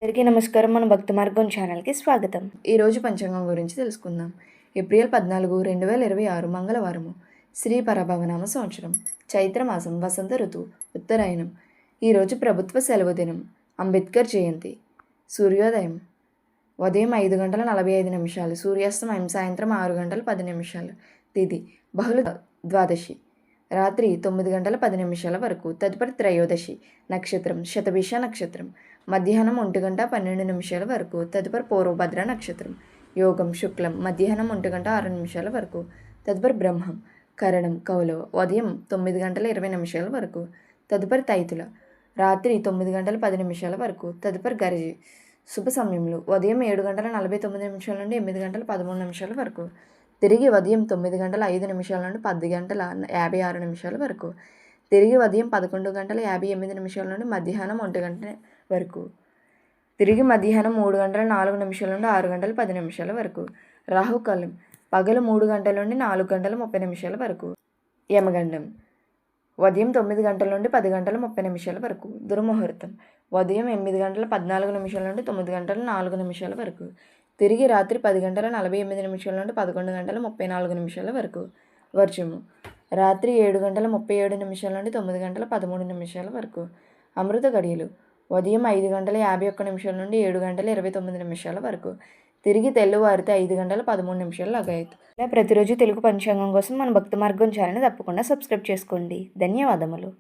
అందరికీ నమస్కారం. మన భక్తి మార్గం ఛానల్కి స్వాగతం. ఈరోజు పంచాంగం గురించి తెలుసుకుందాం. ఏప్రిల్ 14, 2026 మంగళవారము. శ్రీ పరభవనామ సంవత్సరం, చైత్రమాసం, వసంత ఋతువు, ఉత్తరాయణం. ఈరోజు ప్రభుత్వ సెలవు దినం, అంబేద్కర్ జయంతి. సూర్యోదయం ఉదయం 5:45, సూర్యాస్తమయం సాయంత్రం 6:10. తిథి బహుళ ద్వాదశి, రాత్రి 9:10 వరకు. తదుపరి త్రయోదశి. నక్షత్రం శతభిష నక్షత్రం, మధ్యాహ్నం 1:12 వరకు. తదుపరి పూర్వభద్ర నక్షత్రం. యోగం శుక్లం, మధ్యాహ్నం 1:06 వరకు. తదుపరి బ్రహ్మం కరణం కౌలవ, ఉదయం 9:20 వరకు. తదుపరి తైతుల, రాత్రి 9:10 వరకు. తదుపరి గరిజి. శుభ సమయంలో ఉదయం 7:49 నుండి 8:13 వరకు. తిరిగి ఉదయం 9:05 నుండి 10:56 వరకు. తిరిగి ఉదయం 11:58 నుండి మధ్యాహ్నం 1 వరకు. తిరిగి మధ్యాహ్నం 3:04 నుండి 6:10 వరకు. రాహుకాలం పగలు 3 గంటల నుండి 4:30 వరకు. యమగండం ఉదయం 9 నుండి 10:30 వరకు. దుర్ముహూర్తం ఉదయం 8:14 నుండి 9:04 వరకు. తిరిగి రాత్రి 10:48 నుండి 11:34 వరకు. వర్జము రాత్రి 7:37 నుండి 9:13 వరకు. అమృత గడియలు ఉదయం 5:51 నుండి 7:29 వరకు. తిరిగి తెల్లవారితే 5:13 లగాయతు. ఇలా ప్రతిరోజు తెలుగు పంచాంగం కోసం మన భక్తి మార్గం ఛానల్ని తప్పకుండా సబ్స్క్రైబ్ చేసుకోండి. ధన్యవాదములు.